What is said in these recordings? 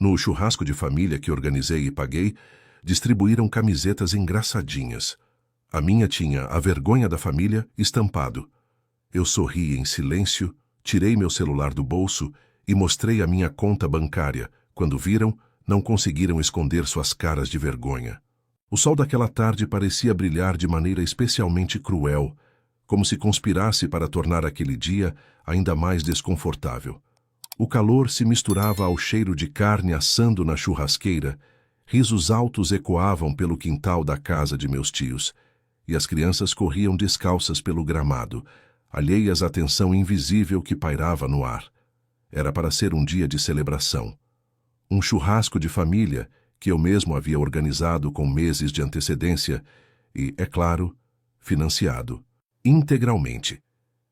No churrasco de família que organizei e paguei, distribuíram camisetas engraçadinhas. A minha tinha "A vergonha da família" estampado. Eu sorri em silêncio, tirei meu celular do bolso e mostrei a minha conta bancária. Quando viram, não conseguiram esconder suas caras de vergonha. O sol daquela tarde parecia brilhar de maneira especialmente cruel, como se conspirasse para tornar aquele dia ainda mais desconfortável. O calor se misturava ao cheiro de carne assando na churrasqueira, risos altos ecoavam pelo quintal da casa de meus tios, e as crianças corriam descalças pelo gramado, alheias à tensão invisível que pairava no ar. Era para ser um dia de celebração. Um churrasco de família que eu mesmo havia organizado com meses de antecedência e, é claro, financiado integralmente.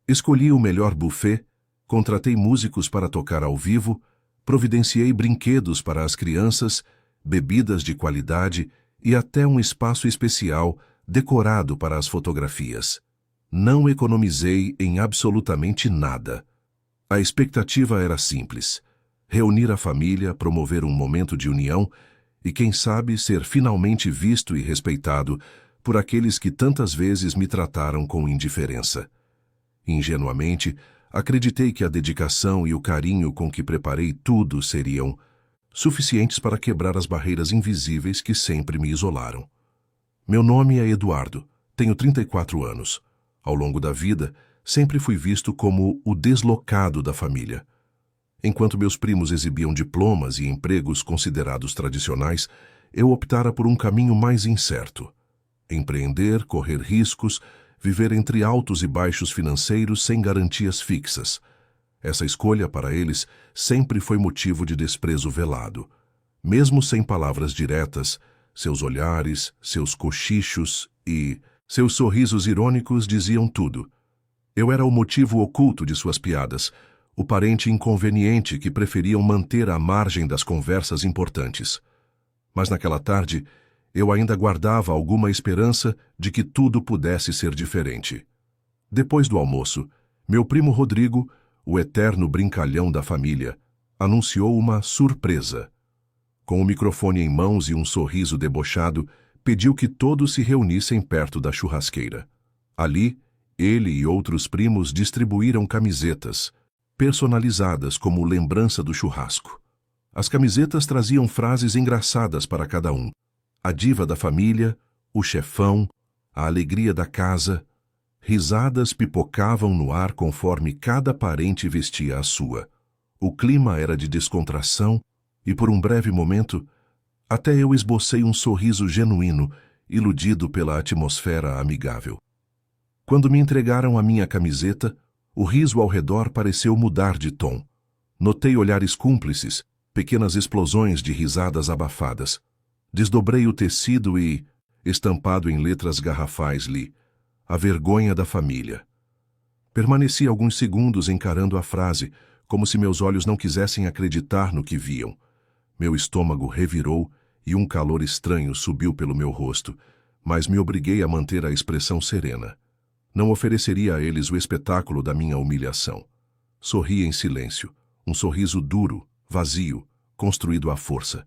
Escolhi o melhor buffet, contratei músicos para tocar ao vivo, providenciei brinquedos para as crianças, bebidas de qualidade e até um espaço especial decorado para as fotografias. Não economizei em absolutamente nada. A expectativa era simples: reunir a família, promover um momento de união e, quem sabe, ser finalmente visto e respeitado por aqueles que tantas vezes me trataram com indiferença. Ingenuamente, acreditei que a dedicação e o carinho com que preparei tudo seriam suficientes para quebrar as barreiras invisíveis que sempre me isolaram. Meu nome é Eduardo, tenho 34 anos. Ao longo da vida, sempre fui visto como o deslocado da família. Enquanto meus primos exibiam diplomas e empregos considerados tradicionais, eu optara por um caminho mais incerto: empreender, correr riscos, viver entre altos e baixos financeiros sem garantias fixas. Essa escolha, para eles, sempre foi motivo de desprezo velado. Mesmo sem palavras diretas, seus olhares, seus cochichos e seus sorrisos irônicos diziam tudo. Eu era o motivo oculto de suas piadas, o parente inconveniente que preferiam manter à margem das conversas importantes. Mas naquela tarde, eu ainda guardava alguma esperança de que tudo pudesse ser diferente. Depois do almoço, meu primo Rodrigo, o eterno brincalhão da família, anunciou uma surpresa. Com o microfone em mãos e um sorriso debochado, pediu que todos se reunissem perto da churrasqueira. Ali, ele e outros primos distribuíram camisetas, personalizadas como lembrança do churrasco. As camisetas traziam frases engraçadas para cada um: a diva da família, o chefão, a alegria da casa. Risadas pipocavam no ar conforme cada parente vestia a sua. O clima era de descontração e, por um breve momento, até eu esbocei um sorriso genuíno, iludido pela atmosfera amigável. Quando me entregaram a minha camiseta, o riso ao redor pareceu mudar de tom. Notei olhares cúmplices, pequenas explosões de risadas abafadas. Desdobrei o tecido e, estampado em letras garrafais, li: "A vergonha da família". Permaneci alguns segundos encarando a frase, como se meus olhos não quisessem acreditar no que viam. Meu estômago revirou e um calor estranho subiu pelo meu rosto, mas me obriguei a manter a expressão serena. Não ofereceria a eles o espetáculo da minha humilhação. Sorri em silêncio, um sorriso duro, vazio, construído à força.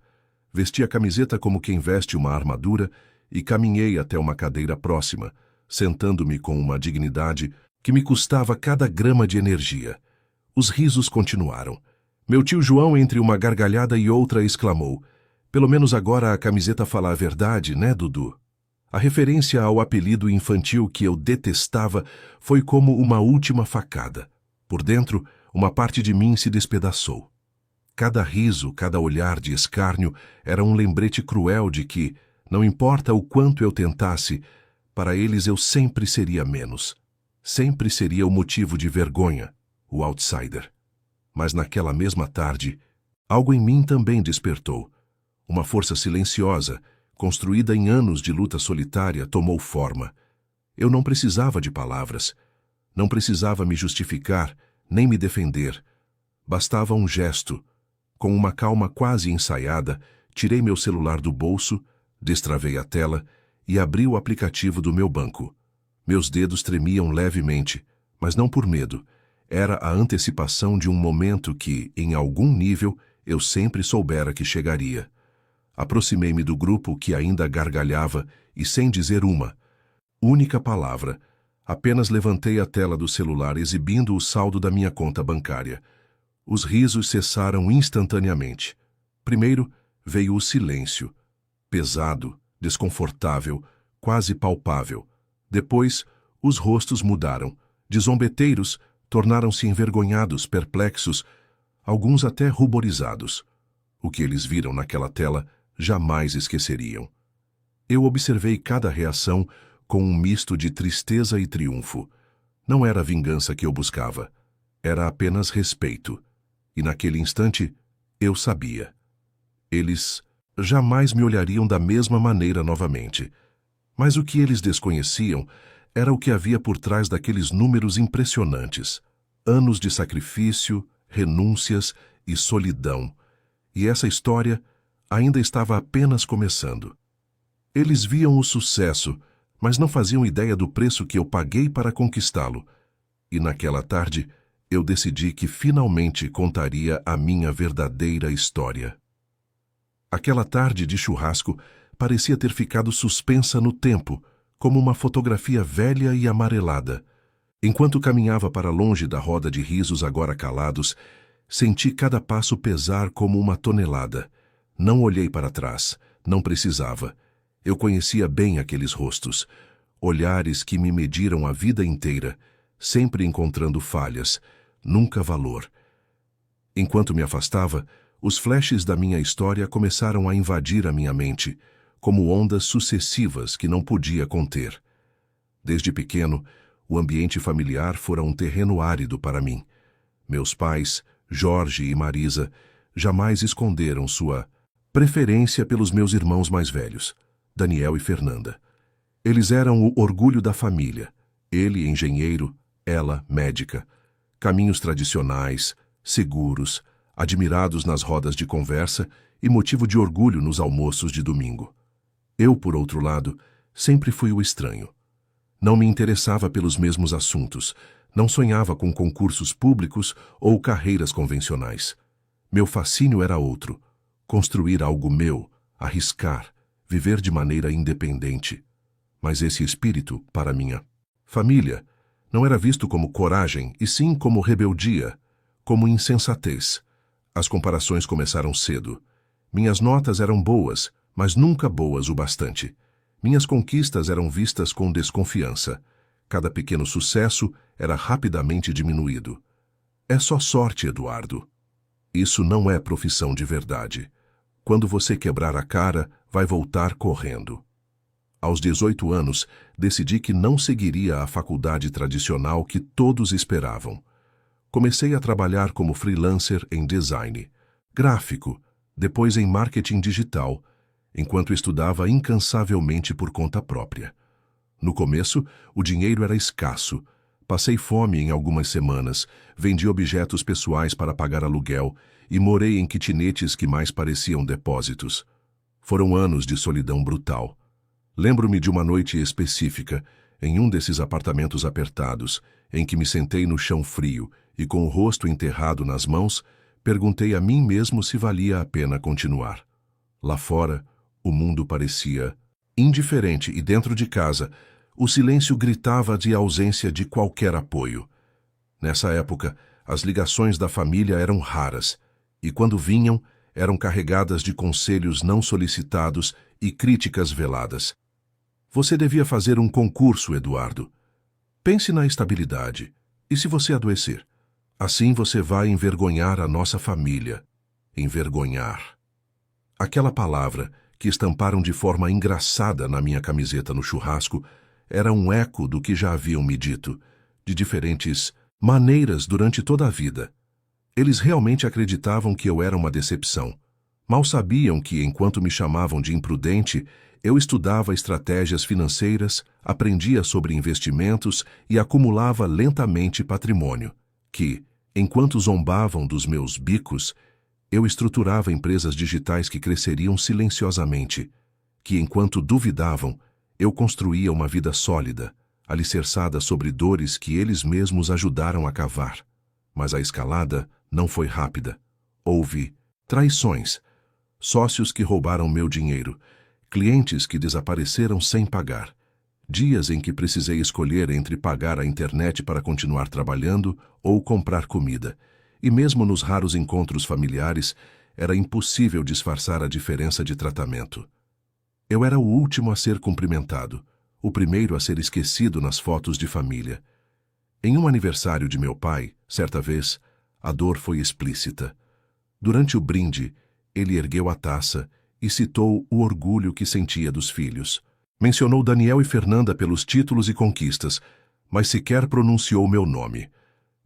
Vesti a camiseta como quem veste uma armadura e caminhei até uma cadeira próxima, sentando-me com uma dignidade que me custava cada grama de energia. Os risos continuaram. Meu tio João, entre uma gargalhada e outra, exclamou: "Pelo menos agora a camiseta fala a verdade, né, Dudu?" A referência ao apelido infantil que eu detestava foi como uma última facada. Por dentro, uma parte de mim se despedaçou. Cada riso, cada olhar de escárnio era um lembrete cruel de que, não importa o quanto eu tentasse, para eles eu sempre seria menos. Sempre seria o motivo de vergonha, o outsider. Mas naquela mesma tarde, algo em mim também despertou. Uma força silenciosa, construída em anos de luta solitária, tomou forma. Eu não precisava de palavras. Não precisava me justificar, nem me defender. Bastava um gesto. Com uma calma quase ensaiada, tirei meu celular do bolso, destravei a tela e abri o aplicativo do meu banco. Meus dedos tremiam levemente, mas não por medo. Era a antecipação de um momento que, em algum nível, eu sempre soubera que chegaria. Aproximei-me do grupo que ainda gargalhava e, sem dizer uma única palavra, apenas levantei a tela do celular exibindo o saldo da minha conta bancária. Os risos cessaram instantaneamente. Primeiro veio o silêncio, pesado, desconfortável, quase palpável. Depois, os rostos mudaram. De zombeteiros, tornaram-se envergonhados, perplexos, alguns até ruborizados. O que eles viram naquela tela jamais esqueceriam. Eu observei cada reação com um misto de tristeza e triunfo. Não era a vingança que eu buscava, era apenas respeito. E naquele instante, eu sabia. Eles jamais me olhariam da mesma maneira novamente. Mas o que eles desconheciam era o que havia por trás daqueles números impressionantes. Anos de sacrifício, renúncias e solidão. E essa história ainda estava apenas começando. Eles viam o sucesso, mas não faziam ideia do preço que eu paguei para conquistá-lo. E naquela tarde, eu decidi que finalmente contaria a minha verdadeira história. Aquela tarde de churrasco parecia ter ficado suspensa no tempo, como uma fotografia velha e amarelada. Enquanto caminhava para longe da roda de risos agora calados, senti cada passo pesar como uma tonelada. Não olhei para trás, não precisava. Eu conhecia bem aqueles rostos, olhares que me mediram a vida inteira, sempre encontrando falhas, nunca valor. Enquanto me afastava, os flashes da minha história começaram a invadir a minha mente, como ondas sucessivas que não podia conter. Desde pequeno, o ambiente familiar fora um terreno árido para mim. Meus pais, Jorge e Marisa, jamais esconderam sua preferência pelos meus irmãos mais velhos, Daniel e Fernanda. Eles eram o orgulho da família, ele engenheiro, ela médica. Caminhos tradicionais, seguros, admirados nas rodas de conversa e motivo de orgulho nos almoços de domingo. Eu, por outro lado, sempre fui o estranho. Não me interessava pelos mesmos assuntos, não sonhava com concursos públicos ou carreiras convencionais. Meu fascínio era outro: construir algo meu, arriscar, viver de maneira independente. Mas esse espírito, para minha família, não era visto como coragem, e sim como rebeldia, como insensatez. As comparações começaram cedo. Minhas notas eram boas, mas nunca boas o bastante. Minhas conquistas eram vistas com desconfiança. Cada pequeno sucesso era rapidamente diminuído. É só sorte, Eduardo. Isso não é profissão de verdade. Quando você quebrar a cara, vai voltar correndo. Aos 18 anos, decidi que não seguiria a faculdade tradicional que todos esperavam. Comecei a trabalhar como freelancer em design, gráfico, depois em marketing digital, enquanto estudava incansavelmente por conta própria. No começo, o dinheiro era escasso. Passei fome em algumas semanas, vendi objetos pessoais para pagar aluguel e morei em kitnetes que mais pareciam depósitos. Foram anos de solidão brutal. Lembro-me de uma noite específica, em um desses apartamentos apertados, em que me sentei no chão frio e, com o rosto enterrado nas mãos, perguntei a mim mesmo se valia a pena continuar. Lá fora, o mundo parecia indiferente e dentro de casa, o silêncio gritava de ausência de qualquer apoio. Nessa época, as ligações da família eram raras, e quando vinham, eram carregadas de conselhos não solicitados e críticas veladas. Você devia fazer um concurso, Eduardo. Pense na estabilidade. E se você adoecer? Assim você vai envergonhar a nossa família. Envergonhar. Aquela palavra, que estamparam de forma engraçada na minha camiseta no churrasco, era um eco do que já haviam me dito, de diferentes maneiras durante toda a vida. Eles realmente acreditavam que eu era uma decepção. Mal sabiam que, enquanto me chamavam de imprudente, eu estudava estratégias financeiras, aprendia sobre investimentos e acumulava lentamente patrimônio, que, enquanto zombavam dos meus bicos, eu estruturava empresas digitais que cresceriam silenciosamente, que, enquanto duvidavam, eu construía uma vida sólida, alicerçada sobre dores que eles mesmos ajudaram a cavar. Mas a escalada não foi rápida. Houve traições, sócios que roubaram meu dinheiro, clientes que desapareceram sem pagar, dias em que precisei escolher entre pagar a internet para continuar trabalhando ou comprar comida, e mesmo nos raros encontros familiares, era impossível disfarçar a diferença de tratamento. Eu era o último a ser cumprimentado, o primeiro a ser esquecido nas fotos de família. Em um aniversário de meu pai, certa vez, a dor foi explícita. Durante o brinde, ele ergueu a taça e citou o orgulho que sentia dos filhos. Mencionou Daniel e Fernanda pelos títulos e conquistas, mas sequer pronunciou meu nome.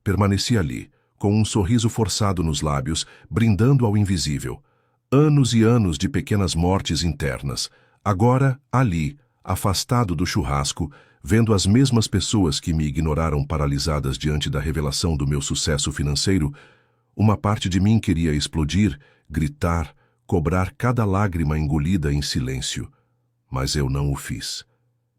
Permaneci ali, com um sorriso forçado nos lábios, brindando ao invisível. Anos e anos de pequenas mortes internas. Agora, ali, afastado do churrasco, vendo as mesmas pessoas que me ignoraram paralisadas diante da revelação do meu sucesso financeiro, uma parte de mim queria explodir, gritar, cobrar cada lágrima engolida em silêncio. Mas eu não o fiz.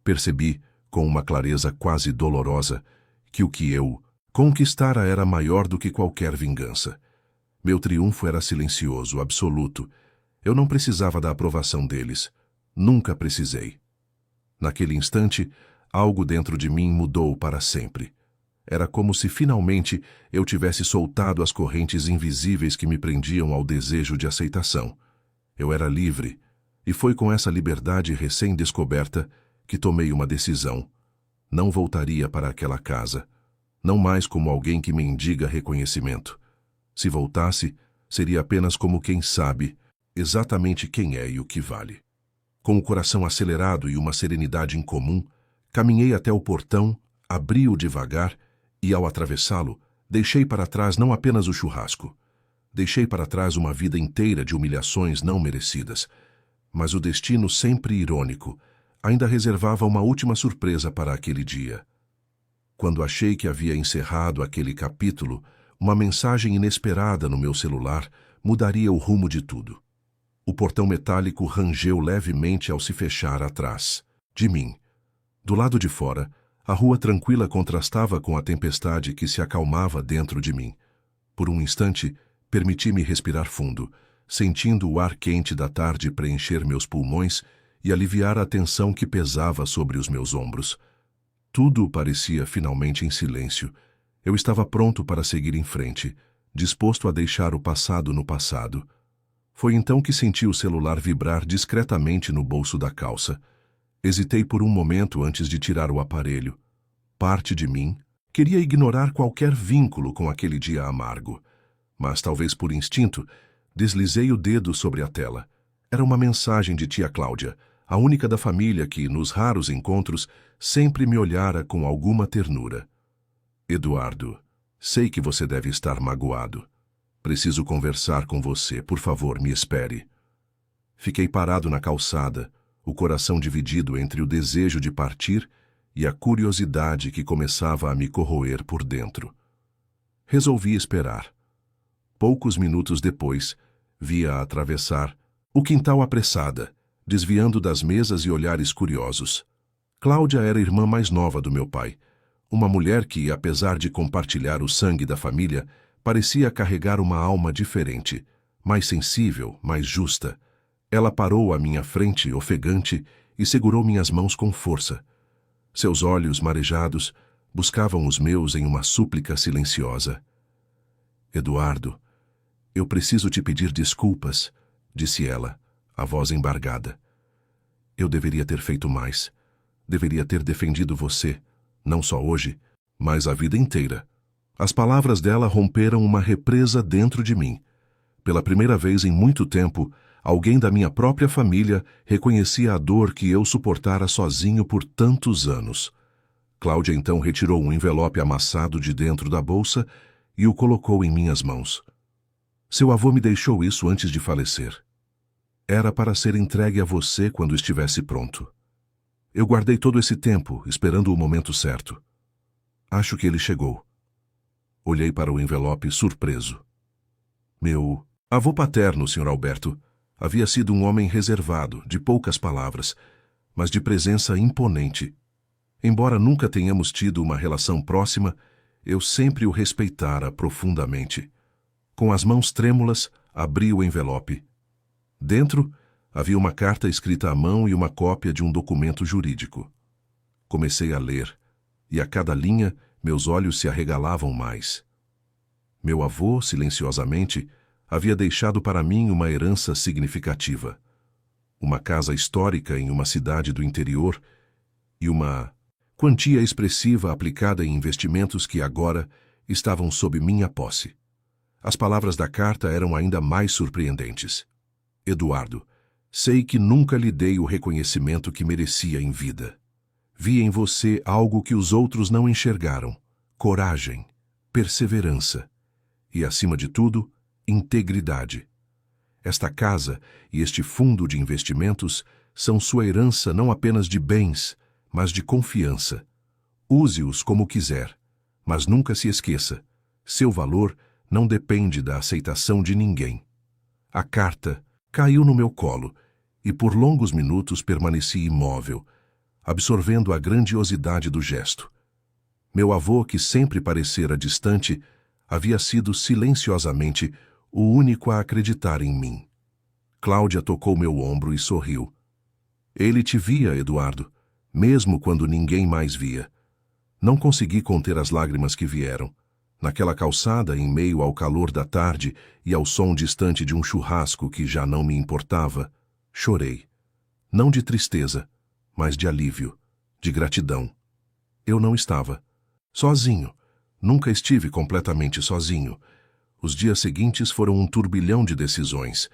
Percebi, com uma clareza quase dolorosa, que o que eu conquistara era maior do que qualquer vingança. Meu triunfo era silencioso, absoluto. Eu não precisava da aprovação deles. Nunca precisei. Naquele instante, algo dentro de mim mudou para sempre. Era como se finalmente eu tivesse soltado as correntes invisíveis que me prendiam ao desejo de aceitação. Eu era livre, e foi com essa liberdade recém-descoberta que tomei uma decisão. Não voltaria para aquela casa, não mais como alguém que mendiga reconhecimento. Se voltasse, seria apenas como quem sabe exatamente quem é e o que vale. Com o coração acelerado e uma serenidade incomum, caminhei até o portão, abri-o devagar e, ao atravessá-lo, deixei para trás não apenas o churrasco. Deixei para trás uma vida inteira de humilhações não merecidas. Mas o destino, sempre irônico, ainda reservava uma última surpresa para aquele dia. Quando achei que havia encerrado aquele capítulo, uma mensagem inesperada no meu celular mudaria o rumo de tudo. O portão metálico rangeu levemente ao se fechar atrás de mim. Do lado de fora, a rua tranquila contrastava com a tempestade que se acalmava dentro de mim. Por um instante, permiti-me respirar fundo, sentindo o ar quente da tarde preencher meus pulmões e aliviar a tensão que pesava sobre os meus ombros. Tudo parecia finalmente em silêncio. Eu estava pronto para seguir em frente, disposto a deixar o passado no passado. Foi então que senti o celular vibrar discretamente no bolso da calça. Hesitei por um momento antes de tirar o aparelho. Parte de mim queria ignorar qualquer vínculo com aquele dia amargo. Mas, talvez por instinto, deslizei o dedo sobre a tela. Era uma mensagem de tia Cláudia, a única da família que, nos raros encontros, sempre me olhara com alguma ternura. Eduardo, sei que você deve estar magoado. Preciso conversar com você, por favor, me espere. Fiquei parado na calçada, o coração dividido entre o desejo de partir e a curiosidade que começava a me corroer por dentro. Resolvi esperar. Poucos minutos depois, vi-a atravessar o quintal apressada, desviando das mesas e olhares curiosos. Cláudia era a irmã mais nova do meu pai, uma mulher que, apesar de compartilhar o sangue da família, parecia carregar uma alma diferente, mais sensível, mais justa. Ela parou à minha frente, ofegante, e segurou minhas mãos com força. Seus olhos, marejados, buscavam os meus em uma súplica silenciosa. Eduardo, eu preciso te pedir desculpas, disse ela, a voz embargada. Eu deveria ter feito mais. Deveria ter defendido você, não só hoje, mas a vida inteira. As palavras dela romperam uma represa dentro de mim. Pela primeira vez em muito tempo, alguém da minha própria família reconhecia a dor que eu suportara sozinho por tantos anos. Cláudia então retirou um envelope amassado de dentro da bolsa e o colocou em minhas mãos. Seu avô me deixou isso antes de falecer. Era para ser entregue a você quando estivesse pronto. Eu guardei todo esse tempo, esperando o momento certo. Acho que ele chegou. Olhei para o envelope surpreso. Meu avô paterno, Sr. Alberto, havia sido um homem reservado, de poucas palavras, mas de presença imponente. Embora nunca tenhamos tido uma relação próxima, eu sempre o respeitara profundamente. Com as mãos trêmulas, abri o envelope. Dentro, havia uma carta escrita à mão e uma cópia de um documento jurídico. Comecei a ler, e a cada linha meus olhos se arregalavam mais. Meu avô, silenciosamente, havia deixado para mim uma herança significativa. Uma casa histórica em uma cidade do interior e uma quantia expressiva aplicada em investimentos que agora estavam sob minha posse. As palavras da carta eram ainda mais surpreendentes. Eduardo, sei que nunca lhe dei o reconhecimento que merecia em vida. Vi em você algo que os outros não enxergaram: coragem, perseverança e, acima de tudo, integridade. Esta casa e este fundo de investimentos são sua herança não apenas de bens, mas de confiança. Use-os como quiser, mas nunca se esqueça: seu valor não depende da aceitação de ninguém. A carta caiu no meu colo e por longos minutos permaneci imóvel, absorvendo a grandiosidade do gesto. Meu avô, que sempre parecera distante, havia sido silenciosamente o único a acreditar em mim. Cláudia tocou meu ombro e sorriu. Ele te via, Eduardo, mesmo quando ninguém mais via. Não consegui conter as lágrimas que vieram. Naquela calçada, em meio ao calor da tarde e ao som distante de um churrasco que já não me importava, chorei. Não de tristeza, mas de alívio, de gratidão. Eu não estava sozinho. Nunca estive completamente sozinho. Os dias seguintes foram um turbilhão de decisões.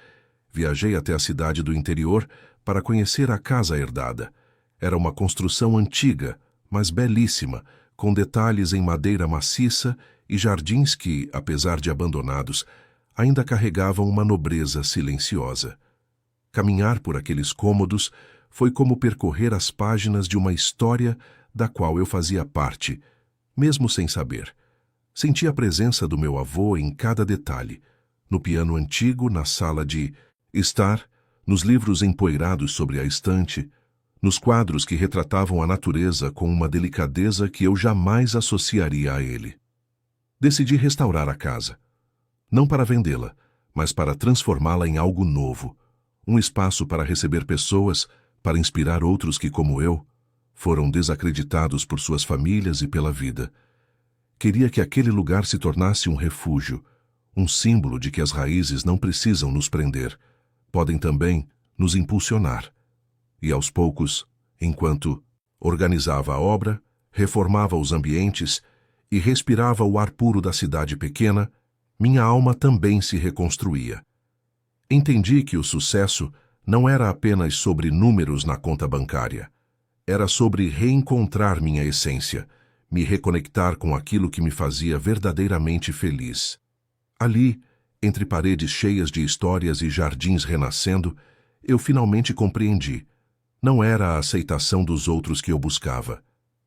Viajei até a cidade do interior para conhecer a casa herdada. Era uma construção antiga, mas belíssima, com detalhes em madeira maciça e jardins que, apesar de abandonados, ainda carregavam uma nobreza silenciosa. Caminhar por aqueles cômodos foi como percorrer as páginas de uma história da qual eu fazia parte, mesmo sem saber. Senti a presença do meu avô em cada detalhe, no piano antigo, na sala de estar, nos livros empoeirados sobre a estante, nos quadros que retratavam a natureza com uma delicadeza que eu jamais associaria a ele. Decidi restaurar a casa. Não para vendê-la, mas para transformá-la em algo novo. Um espaço para receber pessoas, para inspirar outros que, como eu, foram desacreditados por suas famílias e pela vida. Queria que aquele lugar se tornasse um refúgio, um símbolo de que as raízes não precisam nos prender, podem também nos impulsionar. E aos poucos, enquanto organizava a obra, reformava os ambientes e respirava o ar puro da cidade pequena, minha alma também se reconstruía. Entendi que o sucesso não era apenas sobre números na conta bancária. Era sobre reencontrar minha essência, me reconectar com aquilo que me fazia verdadeiramente feliz. Ali, entre paredes cheias de histórias e jardins renascendo, eu finalmente compreendi. Não era a aceitação dos outros que eu buscava.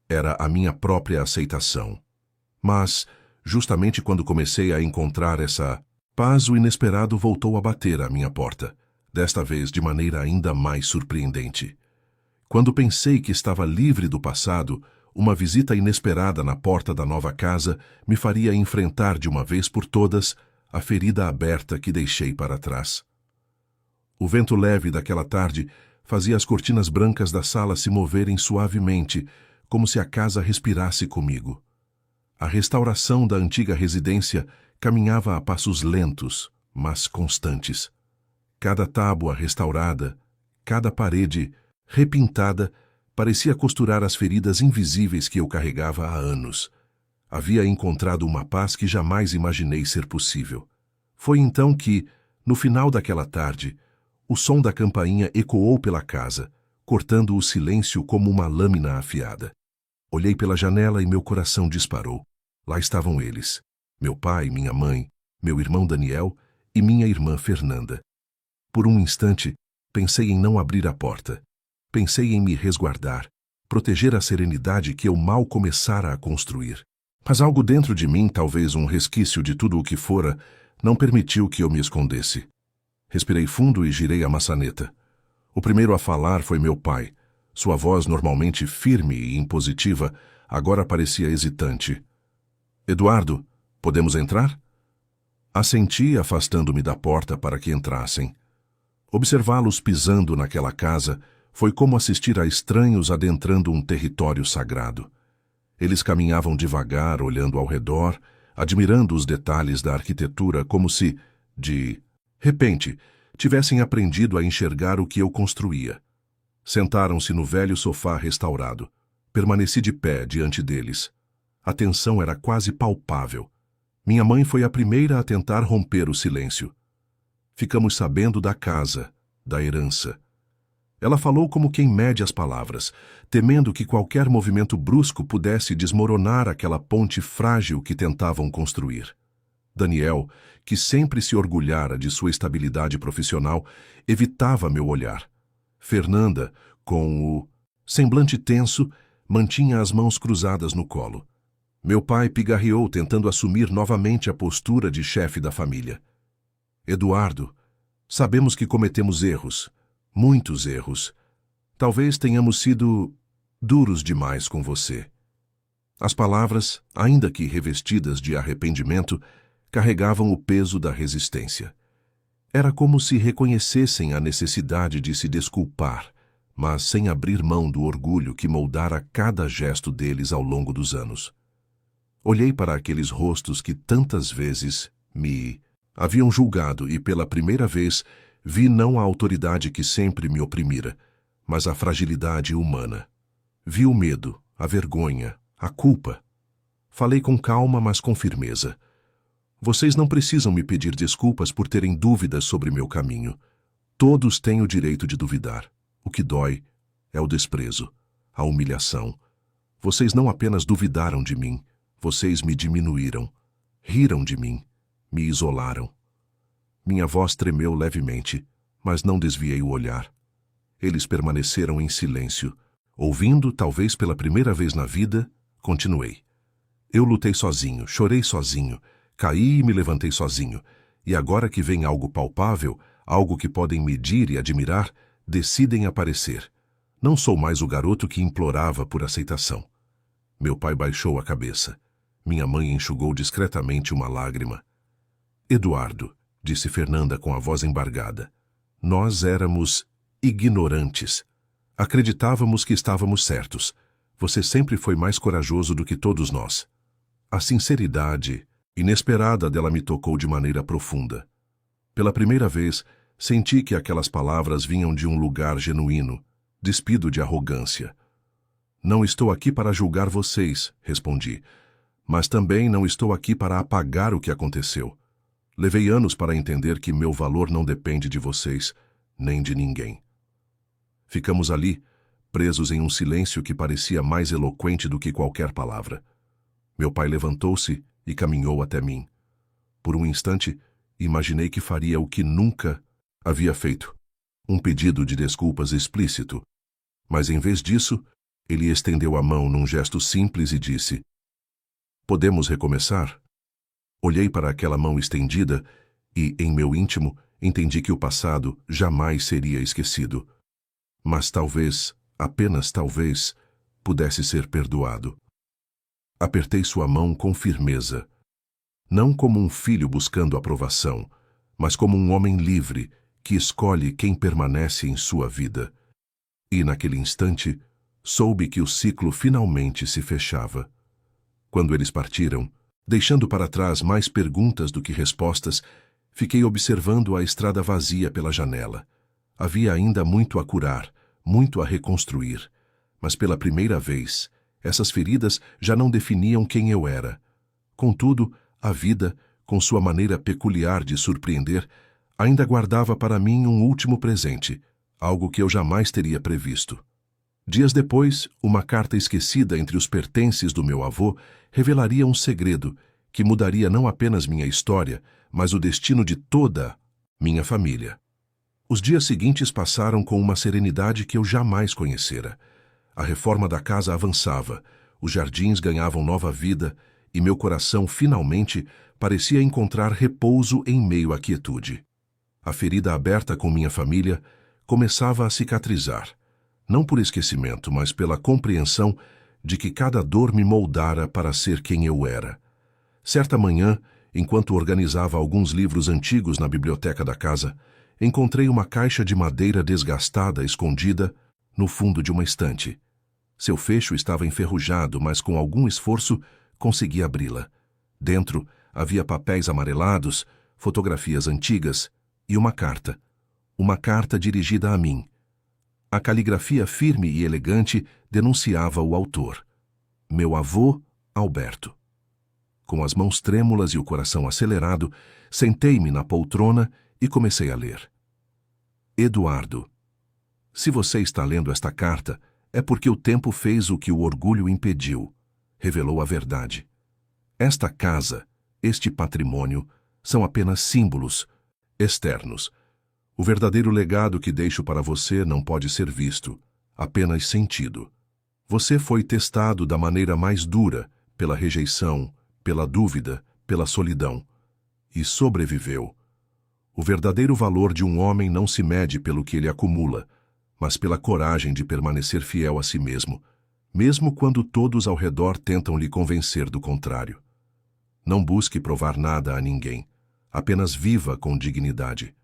Era a minha própria aceitação. Mas, justamente quando comecei a encontrar essa paz, o inesperado voltou a bater à minha porta, desta vez de maneira ainda mais surpreendente. Quando pensei que estava livre do passado, uma visita inesperada na porta da nova casa me faria enfrentar de uma vez por todas a ferida aberta que deixei para trás. O vento leve daquela tarde fazia as cortinas brancas da sala se moverem suavemente, como se a casa respirasse comigo. A restauração da antiga residência caminhava a passos lentos, mas constantes. Cada tábua restaurada, cada parede repintada, parecia costurar as feridas invisíveis que eu carregava há anos. Havia encontrado uma paz que jamais imaginei ser possível. Foi então que, no final daquela tarde, o som da campainha ecoou pela casa, cortando o silêncio como uma lâmina afiada. Olhei pela janela e meu coração disparou. Lá estavam eles: meu pai, minha mãe, meu irmão Daniel e minha irmã Fernanda. Por um instante, pensei em não abrir a porta. Pensei em me resguardar, proteger a serenidade que eu mal começara a construir. Mas algo dentro de mim, talvez um resquício de tudo o que fora, não permitiu que eu me escondesse. Respirei fundo e girei a maçaneta. O primeiro a falar foi meu pai. Sua voz, normalmente firme e impositiva, agora parecia hesitante. Eduardo, podemos entrar? Assenti, afastando-me da porta para que entrassem. Observá-los pisando naquela casa foi como assistir a estranhos adentrando um território sagrado. Eles caminhavam devagar, olhando ao redor, admirando os detalhes da arquitetura como se, de repente, tivessem aprendido a enxergar o que eu construía. Sentaram-se no velho sofá restaurado. Permaneci de pé diante deles. A tensão era quase palpável. Minha mãe foi a primeira a tentar romper o silêncio. Ficamos sabendo da casa, da herança. Ela falou como quem mede as palavras, temendo que qualquer movimento brusco pudesse desmoronar aquela ponte frágil que tentavam construir. Daniel, que sempre se orgulhara de sua estabilidade profissional, evitava meu olhar. Fernanda, com o semblante tenso, mantinha as mãos cruzadas no colo. Meu pai pigarreou tentando assumir novamente a postura de chefe da família. Eduardo, sabemos que cometemos erros, muitos erros. Talvez tenhamos sido duros demais com você. As palavras, ainda que revestidas de arrependimento, carregavam o peso da resistência. Era como se reconhecessem a necessidade de se desculpar, mas sem abrir mão do orgulho que moldara cada gesto deles ao longo dos anos. Olhei para aqueles rostos que tantas vezes me haviam julgado e, pela primeira vez, vi não a autoridade que sempre me oprimira, mas a fragilidade humana. Vi o medo, a vergonha, a culpa. Falei com calma, mas com firmeza. Vocês não precisam me pedir desculpas por terem dúvidas sobre meu caminho. Todos têm o direito de duvidar. O que dói é o desprezo, a humilhação. Vocês não apenas duvidaram de mim, vocês me diminuíram, riram de mim, me isolaram. Minha voz tremeu levemente, mas não desviei o olhar. Eles permaneceram em silêncio. Ouvindo, talvez pela primeira vez na vida, continuei. Eu lutei sozinho, chorei sozinho, caí e me levantei sozinho. E agora que vem algo palpável, algo que podem medir e admirar, decidem aparecer. Não sou mais o garoto que implorava por aceitação. Meu pai baixou a cabeça. Minha mãe enxugou discretamente uma lágrima. Eduardo, disse Fernanda com a voz embargada. Nós éramos ignorantes. Acreditávamos que estávamos certos. Você sempre foi mais corajoso do que todos nós. A sinceridade inesperada dela me tocou de maneira profunda. Pela primeira vez, senti que aquelas palavras vinham de um lugar genuíno, despido de arrogância. Não estou aqui para julgar vocês, respondi, mas também não estou aqui para apagar o que aconteceu. Levei anos para entender que meu valor não depende de vocês, nem de ninguém. Ficamos ali, presos em um silêncio que parecia mais eloquente do que qualquer palavra. Meu pai levantou-se e caminhou até mim. Por um instante, imaginei que faria o que nunca havia feito, um pedido de desculpas explícito. Mas em vez disso, ele estendeu a mão num gesto simples e disse: Podemos recomeçar? Olhei para aquela mão estendida e, em meu íntimo, entendi que o passado jamais seria esquecido. Mas talvez, apenas talvez, pudesse ser perdoado. Apertei sua mão com firmeza, não como um filho buscando aprovação, mas como um homem livre que escolhe quem permanece em sua vida. E, naquele instante, soube que o ciclo finalmente se fechava. Quando eles partiram, deixando para trás mais perguntas do que respostas, fiquei observando a estrada vazia pela janela. Havia ainda muito a curar, muito a reconstruir, mas pela primeira vez, essas feridas já não definiam quem eu era. Contudo, a vida, com sua maneira peculiar de surpreender, ainda guardava para mim um último presente, algo que eu jamais teria previsto. Dias depois, uma carta esquecida entre os pertences do meu avô revelaria um segredo que mudaria não apenas minha história, mas o destino de toda minha família. Os dias seguintes passaram com uma serenidade que eu jamais conhecera. A reforma da casa avançava, os jardins ganhavam nova vida e meu coração finalmente parecia encontrar repouso em meio à quietude. A ferida aberta com minha família começava a cicatrizar, não por esquecimento, mas pela compreensão de que cada dor me moldara para ser quem eu era. Certa manhã, enquanto organizava alguns livros antigos na biblioteca da casa, encontrei uma caixa de madeira desgastada escondida no fundo de uma estante. Seu fecho estava enferrujado, mas com algum esforço consegui abri-la. Dentro havia papéis amarelados, fotografias antigas e uma carta. Uma carta dirigida a mim. A caligrafia firme e elegante denunciava o autor. Meu avô, Alberto. Com as mãos trêmulas e o coração acelerado, sentei-me na poltrona e comecei a ler. Eduardo, se você está lendo esta carta, é porque o tempo fez o que o orgulho impediu. Revelou a verdade. Esta casa, este patrimônio, são apenas símbolos externos. O verdadeiro legado que deixo para você não pode ser visto, apenas sentido. Você foi testado da maneira mais dura, pela rejeição, pela dúvida, pela solidão, e sobreviveu. O verdadeiro valor de um homem não se mede pelo que ele acumula, mas pela coragem de permanecer fiel a si mesmo, mesmo quando todos ao redor tentam lhe convencer do contrário. Não busque provar nada a ninguém, apenas viva com dignidade.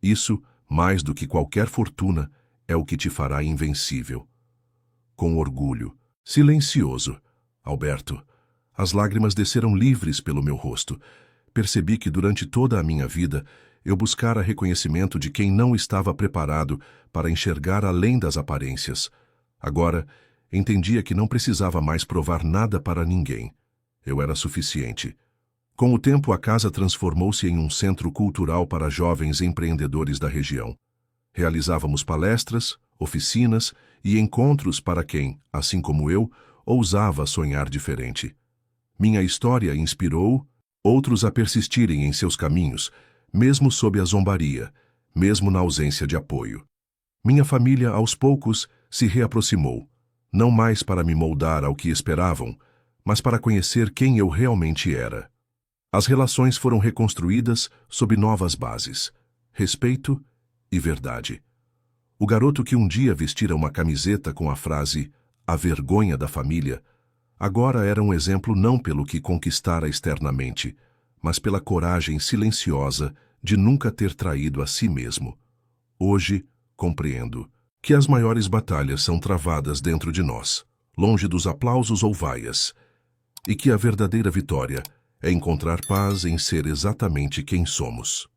Isso, mais do que qualquer fortuna, é o que te fará invencível. Com orgulho, silencioso, Alberto, as lágrimas desceram livres pelo meu rosto. Percebi que durante toda a minha vida eu buscara reconhecimento de quem não estava preparado para enxergar além das aparências. Agora, entendia que não precisava mais provar nada para ninguém. Eu era suficiente. Com o tempo, a casa transformou-se em um centro cultural para jovens empreendedores da região. Realizávamos palestras, oficinas e encontros para quem, assim como eu, ousava sonhar diferente. Minha história inspirou outros a persistirem em seus caminhos, mesmo sob a zombaria, mesmo na ausência de apoio. Minha família, aos poucos, se reaproximou, não mais para me moldar ao que esperavam, mas para conhecer quem eu realmente era. As relações foram reconstruídas sob novas bases, respeito e verdade. O garoto que um dia vestira uma camiseta com a frase "A vergonha da família", agora era um exemplo não pelo que conquistara externamente, mas pela coragem silenciosa de nunca ter traído a si mesmo. Hoje, compreendo que as maiores batalhas são travadas dentro de nós, longe dos aplausos ou vaias, e que a verdadeira vitória é encontrar paz em ser exatamente quem somos.